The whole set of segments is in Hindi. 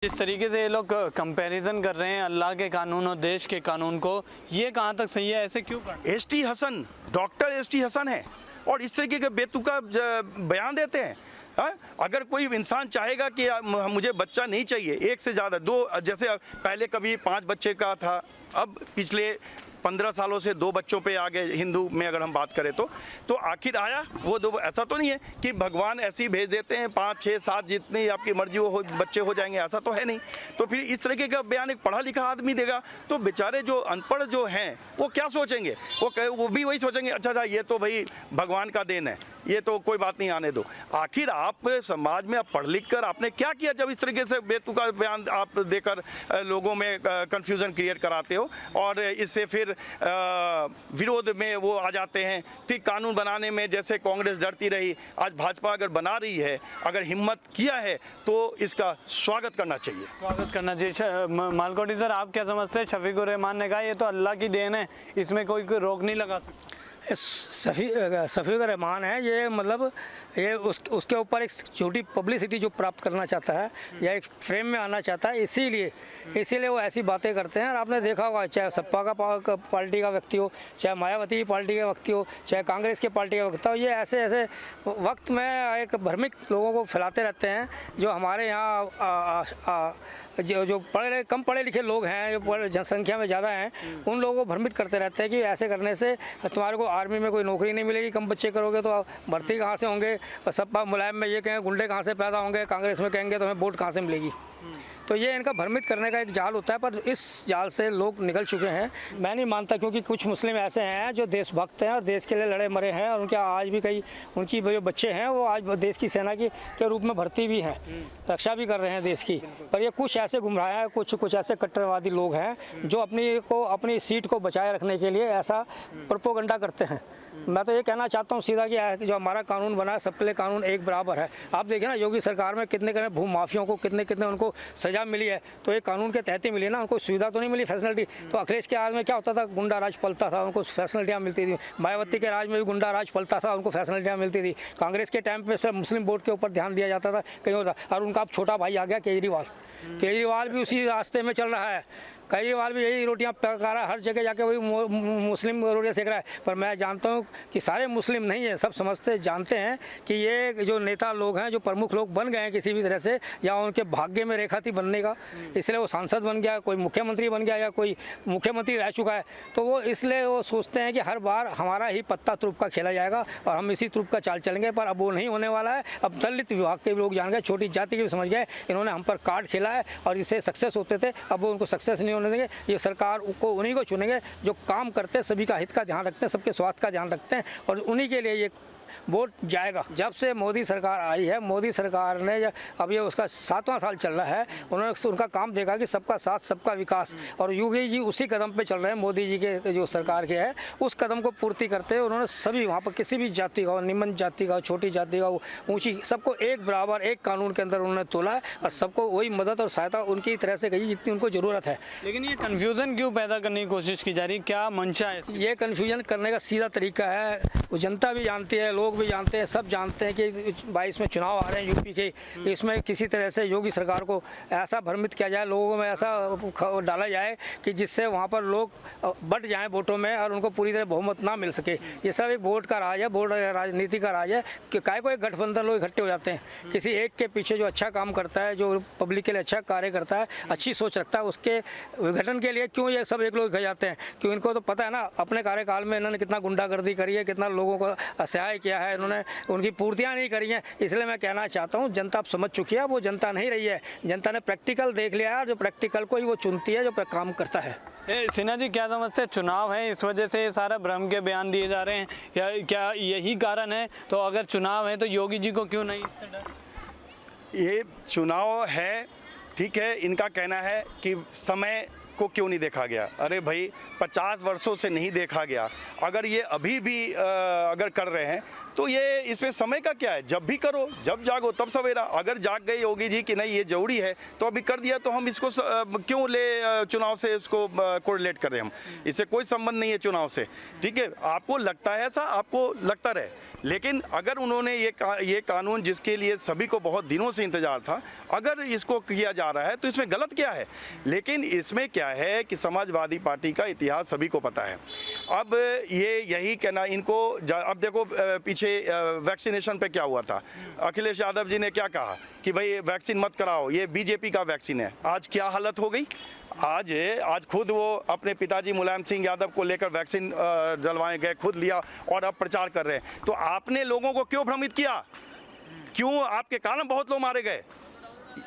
जिस तरीके से ये लोग कंपैरिजन कर रहे हैं अल्लाह के कानून और देश के कानून को, ये कहाँ तक सही है? ऐसे क्यों कर? ST Hasan, doctor ST Hasan है और इस तरीके के बेतुका बयान देते हैं। हाँ? अगर कोई इंसान चाहेगा कि मुझे बच्चा नहीं चाहिए, एक से ज़्यादा दो, जैसे पहले कभी 5 बच्चे का था, अब पिछले 15 सालों से 2 बच्चों पे आ गए। हिंदू में अगर हम बात करें तो आखिर आया वो 2। ऐसा तो नहीं है कि भगवान ऐसे ही भेज देते हैं 5, 6, 7 जितनी आपकी मर्जी हो बच्चे हो जाएंगे, ऐसा तो है नहीं। तो फिर इस तरीके का बयान एक पढ़ा लिखा आदमी देगा तो बेचारे जो अनपढ़ जो हैं वो क्या सोचेंगे? वो भी वही सोचेंगे, अच्छा ये तो भाई भगवान का देन है, ये तो कोई बात नहीं, आने दो। आखिर आप समाज में आप पढ़ लिख कर आपने क्या किया जब इस तरीके से बेतुका बयान आप देकर लोगों में कन्फ्यूज़न क्रिएट कराते हो और इससे फिर विरोध में वो आ जाते हैं। फिर कानून बनाने में जैसे कांग्रेस डरती रही, आज भाजपा अगर बना रही है, अगर हिम्मत किया है तो इसका स्वागत करना चाहिए। स्वागत करना चाहिए। मालकोटी सर, आप क्या समझते हैं? शफीकुर रहमान ने कहा ये तो अल्लाह की देन है, इसमें कोई रोक नहीं लगा सकता। शफीकुर रहमान है, ये मतलब ये उसके ऊपर एक झूठी पब्लिसिटी जो प्राप्त करना चाहता है या एक फ्रेम में आना चाहता है, इसीलिए वो ऐसी बातें करते हैं। और आपने देखा होगा, चाहे सपा का पार्टी का व्यक्ति हो, चाहे मायावती की पार्टी का व्यक्ति हो, चाहे कांग्रेस की पार्टी का व्यक्ति हो, ये ऐसे वक्त में एक भ्रमित लोगों को फैलाते रहते हैं। जो हमारे यहाँ जो कम पढ़े लिखे लोग हैं, जो जनसंख्या में ज़्यादा हैं, उन लोगों को भ्रमित करते रहते हैं कि ऐसे करने से तुम्हारे को आर्मी में कोई नौकरी नहीं मिलेगी, कम बच्चे करोगे तो भर्ती कहाँ से होंगे। और सपा मुलायम में ये कहेंगे गुंडे कहाँ से पैदा होंगे, कांग्रेस में कहेंगे तो हमें वोट कहाँ से मिलेगी। तो ये इनका भ्रमित करने का एक जाल होता है, पर इस जाल से लोग निकल चुके हैं। मैं नहीं मानता, क्योंकि कुछ मुस्लिम ऐसे हैं जो देशभक्त हैं और देश के लिए लड़े मरे हैं, और उनके आज भी कई उनकी जो बच्चे हैं वो आज देश की सेना के रूप में भर्ती भी हैं, रक्षा भी कर रहे हैं देश की। पर ये कुछ ऐसे गुमराह हैं, कुछ ऐसे कट्टरवादी लोग हैं जो अपनी सीट को बचाए रखने के लिए ऐसा प्रोपोगंडा करते हैं। मैं तो ये कहना चाहता हूँ सीधा कि जो हमारा कानून बना है, सबके लिए कानून एक बराबर है। आप देखिए ना, योगी सरकार में कितने भूमि माफियों को कितने उनको सजा मिली है, तो ये कानून के तहत ही मिली ना, उनको सुविधा तो नहीं मिली, फैसिलिटी। तो अखिलेश के राज में क्या होता था? गुंडा राज पलता था, उनको फैसिलिटियाँ मिलती थी। मायावती के राज में भी गुंडा राज पलता था, उनको फैसिलिटियाँ मिलती थी। कांग्रेस के टाइम पे सिर्फ मुस्लिम वोट के ऊपर ध्यान दिया जाता था, कहीं होता। और उनका अब छोटा भाई आ गया केजरीवाल भी उसी रास्ते में चल रहा है। केजरीवाल भी यही रोटियां पका रहा है, हर जगह जाके वही मुस्लिम रोटियां सेक रहा है। पर मैं जानता हूं कि सारे मुस्लिम नहीं है, सब जानते हैं कि ये जो नेता लोग हैं, जो प्रमुख लोग बन गए हैं किसी भी तरह से, या उनके भाग्य में रेखा थी बनने का, इसलिए वो सांसद बन गया, कोई मुख्यमंत्री बन गया या कोई मुख्यमंत्री रह चुका है, तो वो इसलिए वो सोचते हैं कि हर बार हमारा ही पत्ता तुरुप का खेला जाएगा और हम इसी तुरुप का चाल चलेंगे। पर अब वो नहीं होने वाला है। अब दलित विभाग के लोग जान गए, छोटी जाति के भी समझ गए, इन्होंने हम पर कार्ड खेला है और इससे सक्सेस होते थे, अब वो उनको सक्सेस नहीं होने देंगे। ये सरकार को उन्हीं को चुनेंगे जो काम करते हैं, सभी का हित का ध्यान रखते हैं, सबके स्वास्थ्य का ध्यान रखते हैं, और उन्हीं के लिए ये वोट जाएगा। जब से मोदी सरकार आई है, मोदी सरकार ने, अब ये उसका 7वां साल चल रहा है, उन्होंने उनका काम देखा कि सबका साथ सबका विकास, और योगी जी उसी कदम पे चल रहे हैं। मोदी जी के जो सरकार के है उस कदम को पूर्ति करते हुए उन्होंने सभी वहाँ पर किसी भी जाति का हो, निम्न जाति का हो, छोटी जाति का हो, ऊँची, सबको एक बराबर एक कानून के अंदर उन्होंने तोला है और सबको वही मदद और सहायता उनकी तरह से गई जितनी उनको ज़रूरत है। लेकिन ये कन्फ्यूज़न क्यों पैदा करने की कोशिश की जा रही है? क्या मंशा है? ये कन्फ्यूजन करने का सीधा तरीका है, वो जनता भी जानती है, लोग भी जानते हैं, सब जानते हैं कि 22 में चुनाव आ रहे हैं यूपी के। इसमें किसी तरह से योगी सरकार को ऐसा भ्रमित किया जाए, लोगों में ऐसा डाला जाए कि जिससे वहाँ पर लोग बट जाएं वोटों में और उनको पूरी तरह बहुमत ना मिल सके। ये सब एक वोट का राज है, वोट राजनीति का राज है कि काय को एक गठबंधन लोग इकट्ठे हो जाते हैं किसी एक के पीछे, जो अच्छा काम करता है, जो पब्लिक के लिए अच्छा कार्य करता है, अच्छी सोच रखता है, उसके विघटन के लिए क्यों ये सब एक लोग इकट्ठे जाते हैं? क्यों इनको तो पता है ना, अपने कार्यकाल में इन्होंने कितना गुंडागर्दी करी है, कितना लोगों को असहाय किया है, इन्होंने उनकी पूर्तियां नहीं करी हैं। इसलिए मैं कहना चाहता हूं, जनता अब समझ चुकी है, वो जनता नहीं रही है, जनता ने प्रैक्टिकल देख लिया है, और जो प्रैक्टिकल को ही वो चुनती है, जो काम करता है। सिन्हा जी, क्या समझते हैं? चुनाव है, इस वजह से ये सारा भ्रम के बयान दिए जा रहे हैं, या क्या यही कारण है? तो अगर चुनाव है तो योगी जी को क्यों नहीं इससे डर? ये चुनाव है, ठीक है, इनका कहना है कि समय को क्यों नहीं देखा गया? अरे भाई 50 वर्षों से नहीं देखा गया, अगर ये अभी भी अगर कर रहे हैं तो ये इसमें समय का क्या है? जब भी करो, जब जागो तब सवेरा। अगर जाग गई योगी जी कि नहीं ये जरूरी है तो अभी कर दिया, तो हम इसको क्यों ले चुनाव से इसको कोरिलेट कर रहे हैं? हम इससे कोई संबंध नहीं है चुनाव से, ठीक है? आपको लगता है ऐसा, आपको लगता रहे, लेकिन अगर उन्होंने ये कानून जिसके लिए सभी को बहुत दिनों से इंतजार था, अगर इसको किया जा रहा है तो इसमें गलत क्या है? लेकिन इसमें क्या है कि समाजवादी पार्टी का इतिहास सभी को पता है। अब ये यही कहना इनको अब देखो पीछे वैक्सीनेशन पे क्या हुआ था, अखिलेश यादव जी ने क्या कहा कि भाई वैक्सीन मत कराओ, ये बीजेपी का वैक्सीन है। आज क्या हालत हो गई? आज खुद वो अपने पिताजी मुलायम सिंह यादव को लेकर वैक्सीन डलवाए गए, खुद लिया और अब प्रचार कर रहे हैं। तो आपने लोगों को क्यों भ्रमित किया? क्यों? आपके कारण बहुत लोग मारे गए।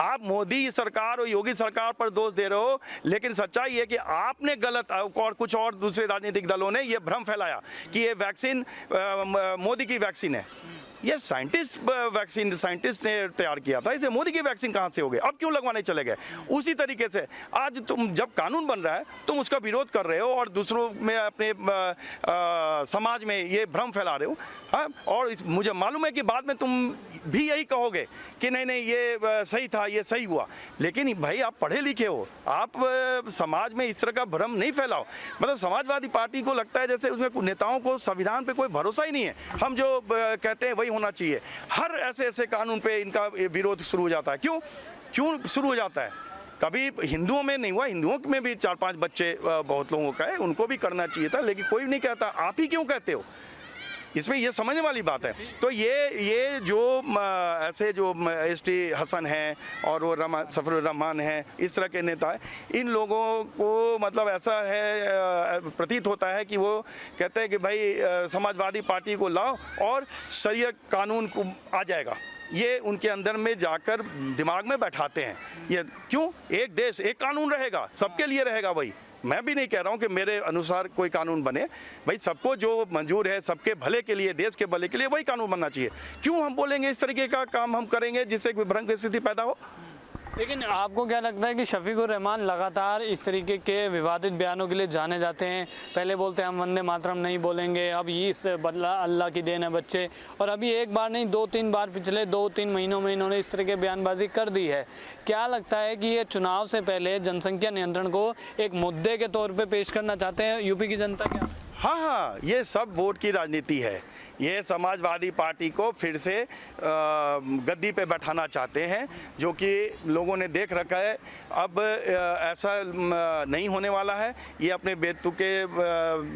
आप मोदी सरकार और योगी सरकार पर दोष दे रहे हो, लेकिन सच्चाई है कि आपने गलत और कुछ और दूसरे राजनीतिक दलों ने यह भ्रम फैलाया कि ये वैक्सीन मोदी की वैक्सीन है। ये साइंटिस्ट ने तैयार किया था, इसे मोदी की वैक्सीन कहाँ से हो गई? अब क्यों लगवाने चले गए? उसी तरीके से आज तुम जब कानून बन रहा है तुम उसका विरोध कर रहे हो और दूसरों में अपने समाज में ये भ्रम फैला रहे हो। हाँ, और मुझे मालूम है कि बाद में तुम भी यही कहोगे कि नहीं नहीं ये सही था, ये सही हुआ। लेकिन भाई आप पढ़े लिखे हो, आप समाज में इस तरह का भ्रम नहीं फैलाओ। मतलब समाजवादी पार्टी को लगता है जैसे उसमें नेताओं को संविधान पे कोई भरोसा ही नहीं है, हम जो कहते हैं वही होना चाहिए। हर ऐसे कानून पे इनका विरोध शुरू हो जाता है। क्यों शुरू हो जाता है? कभी हिंदुओं में नहीं हुआ, हिंदुओं में भी 4-5 बच्चे बहुत लोगों का है, उनको भी करना चाहिए था, लेकिन कोई नहीं कहता। आप ही क्यों कहते हो? इसमें ये समझने वाली बात है। तो ये जो ऐसे जो एसटी हसन हैं और वो सफरुर रहमान हैं, इस तरह के नेता हैं, इन लोगों को मतलब ऐसा है प्रतीत होता है कि वो कहते हैं कि भाई समाजवादी पार्टी को लाओ और शरीयत कानून को आ जाएगा। ये उनके अंदर में जाकर दिमाग में बैठाते हैं। ये क्यों? एक देश एक कानून रहेगा, सबके लिए रहेगा वही। मैं भी नहीं कह रहा हूँ कि मेरे अनुसार कोई कानून बने, भाई सबको जो मंजूर है सबके भले के लिए, देश के भले के लिए वही कानून बनना चाहिए। क्यों हम बोलेंगे इस तरीके का काम हम करेंगे जिससे विभ्रम की स्थिति पैदा हो? लेकिन आपको क्या लगता है कि शफीकुर रहमान लगातार इस तरीके के विवादित बयानों के लिए जाने जाते हैं? पहले बोलते हैं हम वंदे मातरम नहीं बोलेंगे, अब ये इस बदला अल्लाह की देन है बच्चे, और अभी एक बार नहीं 2-3 बार पिछले 2-3 महीनों में इन्होंने इस तरह के बयानबाजी कर दी है। क्या लगता है कि ये चुनाव से पहले जनसंख्या नियंत्रण को एक मुद्दे के तौर पर पेश करना चाहते हैं यूपी की जनता? क्या? हाँ, ये सब वोट की राजनीति है। ये समाजवादी पार्टी को फिर से गद्दी पे बैठाना चाहते हैं, जो कि लोगों ने देख रखा है। अब ऐसा नहीं होने वाला है। ये अपने बेतुके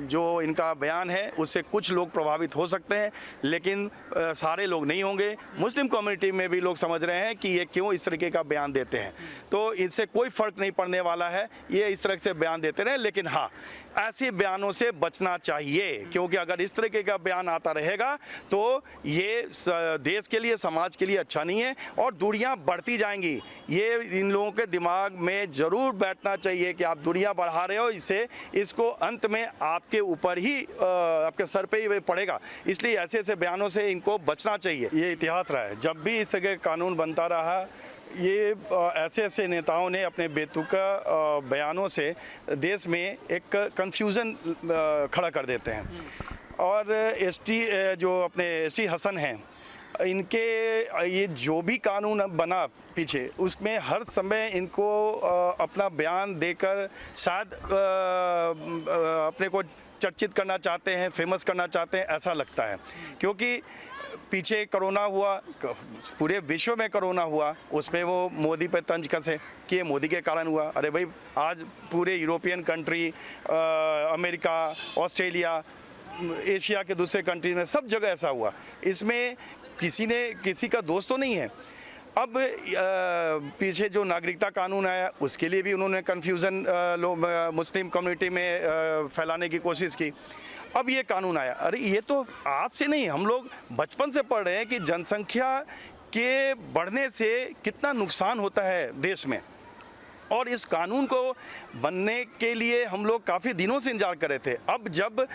जो इनका बयान है उससे कुछ लोग प्रभावित हो सकते हैं, लेकिन सारे लोग नहीं होंगे। मुस्लिम कम्युनिटी में भी लोग समझ रहे हैं कि ये क्यों इस तरीके का बयान देते हैं, तो इससे कोई फ़र्क नहीं पड़ने वाला है। ये इस तरह से बयान देते रहे, लेकिन हाँ, ऐसे बयानों से बचना चाहिए, क्योंकि अगर इस तरीके का बयान आता रहेगा तो ये देश के लिए, समाज के लिए अच्छा नहीं है और दूरियां बढ़ती जाएंगी। ये इन लोगों के दिमाग में ज़रूर बैठना चाहिए कि आप दूरियां बढ़ा रहे हो, इसको अंत में आपके ऊपर ही, आपके सर पे ही पड़ेगा। इसलिए ऐसे ऐसे बयानों से इनको बचना चाहिए। ये इतिहास रहा है, जब भी इस तरह का कानून बनता रहा, ये ऐसे ऐसे नेताओं ने अपने बेतुका बयानों से देश में एक कन्फ्यूज़न खड़ा कर देते हैं। और एसटी हसन हैं, इनके ये जो भी कानून बना पीछे, उसमें हर समय इनको अपना बयान देकर शायद अपने को चर्चित करना चाहते हैं, फेमस करना चाहते हैं, ऐसा लगता है। क्योंकि पीछे कोरोना हुआ, पूरे विश्व में कोरोना हुआ, उस पर वो मोदी पे तंज कसे कि ये मोदी के कारण हुआ। अरे भाई, आज पूरे European country, America, Australia, Asia के दूसरे कंट्री में सब जगह ऐसा हुआ। इसमें किसी का दोष तो नहीं है। अब पीछे जो नागरिकता कानून आया, उसके लिए भी उन्होंने कन्फ्यूज़न मुस्लिम कम्युनिटी में फैलाने की कोशिश की। अब ये कानून आया, अरे ये तो आज से नहीं, हम लोग बचपन से पढ़ रहे हैं कि जनसंख्या के बढ़ने से कितना नुकसान होता है देश में। और इस कानून को बनने के लिए हम लोग काफ़ी दिनों से इंतजार कर रहे थे। अब जब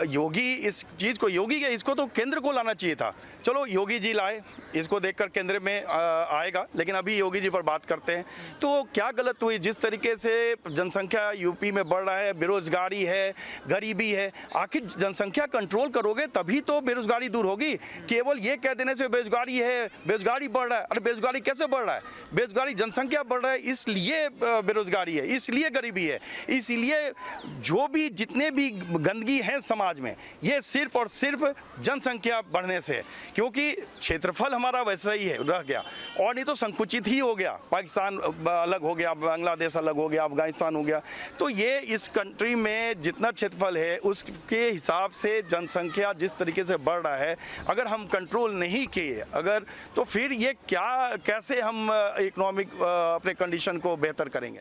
योगी इस चीज़ को इसको तो केंद्र को लाना चाहिए था। चलो योगी जी लाए, इसको देखकर केंद्र में आएगा, लेकिन अभी योगी जी पर बात करते हैं। तो क्या गलत हुई? जिस तरीके से जनसंख्या यूपी में बढ़ रहा है, बेरोजगारी है, गरीबी है, आखिर जनसंख्या कंट्रोल करोगे तभी तो बेरोजगारी दूर होगी। केवल ये कह देने से बेरोजगारी है, बेरोजगारी बढ़ रहा है, अरे बेरोजगारी कैसे बढ़ रहा है? बेरोजगारी जनसंख्या बढ़ रहा है इसलिए बेरोजगारी है, इसलिए गरीबी है, इसलिए जो भी जितने भी गंदगी है समाज में, ये सिर्फ और सिर्फ जनसंख्या बढ़ने से, क्योंकि क्षेत्रफल हमारा वैसा ही है रह गया, और नहीं तो संकुचित ही हो गया। पाकिस्तान अलग हो गया, बांग्लादेश अलग हो गया, अफगानिस्तान हो गया। तो ये इस कंट्री में जितना क्षेत्रफल है उसके हिसाब से जनसंख्या जिस तरीके से बढ़ रहा है, अगर हम कंट्रोल नहीं किए तो फिर ये कैसे हम इकोनॉमिक अपने कंडीशन को बेहतर करेंगे।